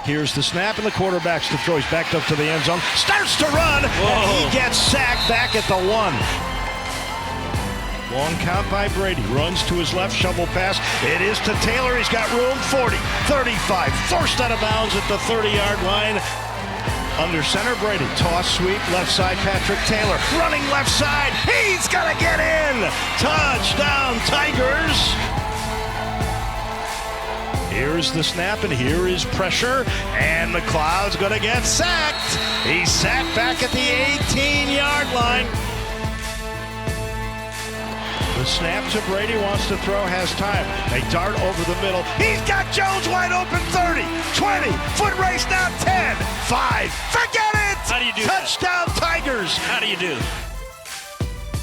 Here's the snap, and the quarterback's to throw. He's backed up to the end zone. Starts to run, and he gets sacked back at the 1. Long count by Brady. Runs to his left, shovel pass. It is to Taylor. He's got room. 40, 35. Forced out of bounds at the 30-yard line. Under center, Brady. Toss sweep, left side, Patrick Taylor. Running left side. He's going to get in. Touchdown, Tigers. Here's the snap, and here is pressure, and McLeod's going to get sacked. He's sacked back at the 18-yard line. The snap to Brady, wants to throw, has time. They dart over the middle. He's got Jones wide open. 30, 20, foot race now. 10, 5. Forget it! How do you do Touchdown, Tigers! How do you do?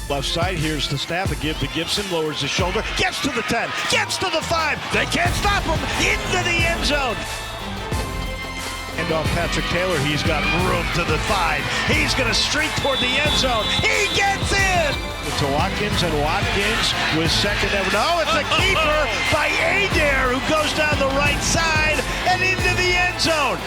Left side, here's the snap, a give to Gibson, lowers his shoulder, gets to the 10, gets to the 5, they can't stop him, into the end zone. And off Patrick Taylor, he's got room to the 5, he's going to streak toward the end zone, he gets in! To Watkins, and Watkins with second ever, no, it's a keeper by Adair, who goes down the right side and into the end zone.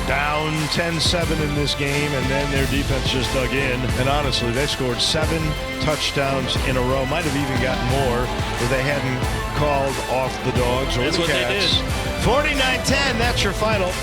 Down 10-7 in this game, and then their defense just dug in. And honestly, they scored 7 touchdowns in a row. Might have even gotten more if they hadn't called off the Dogs or the Cats. That's what they did. 49-10, that's your final.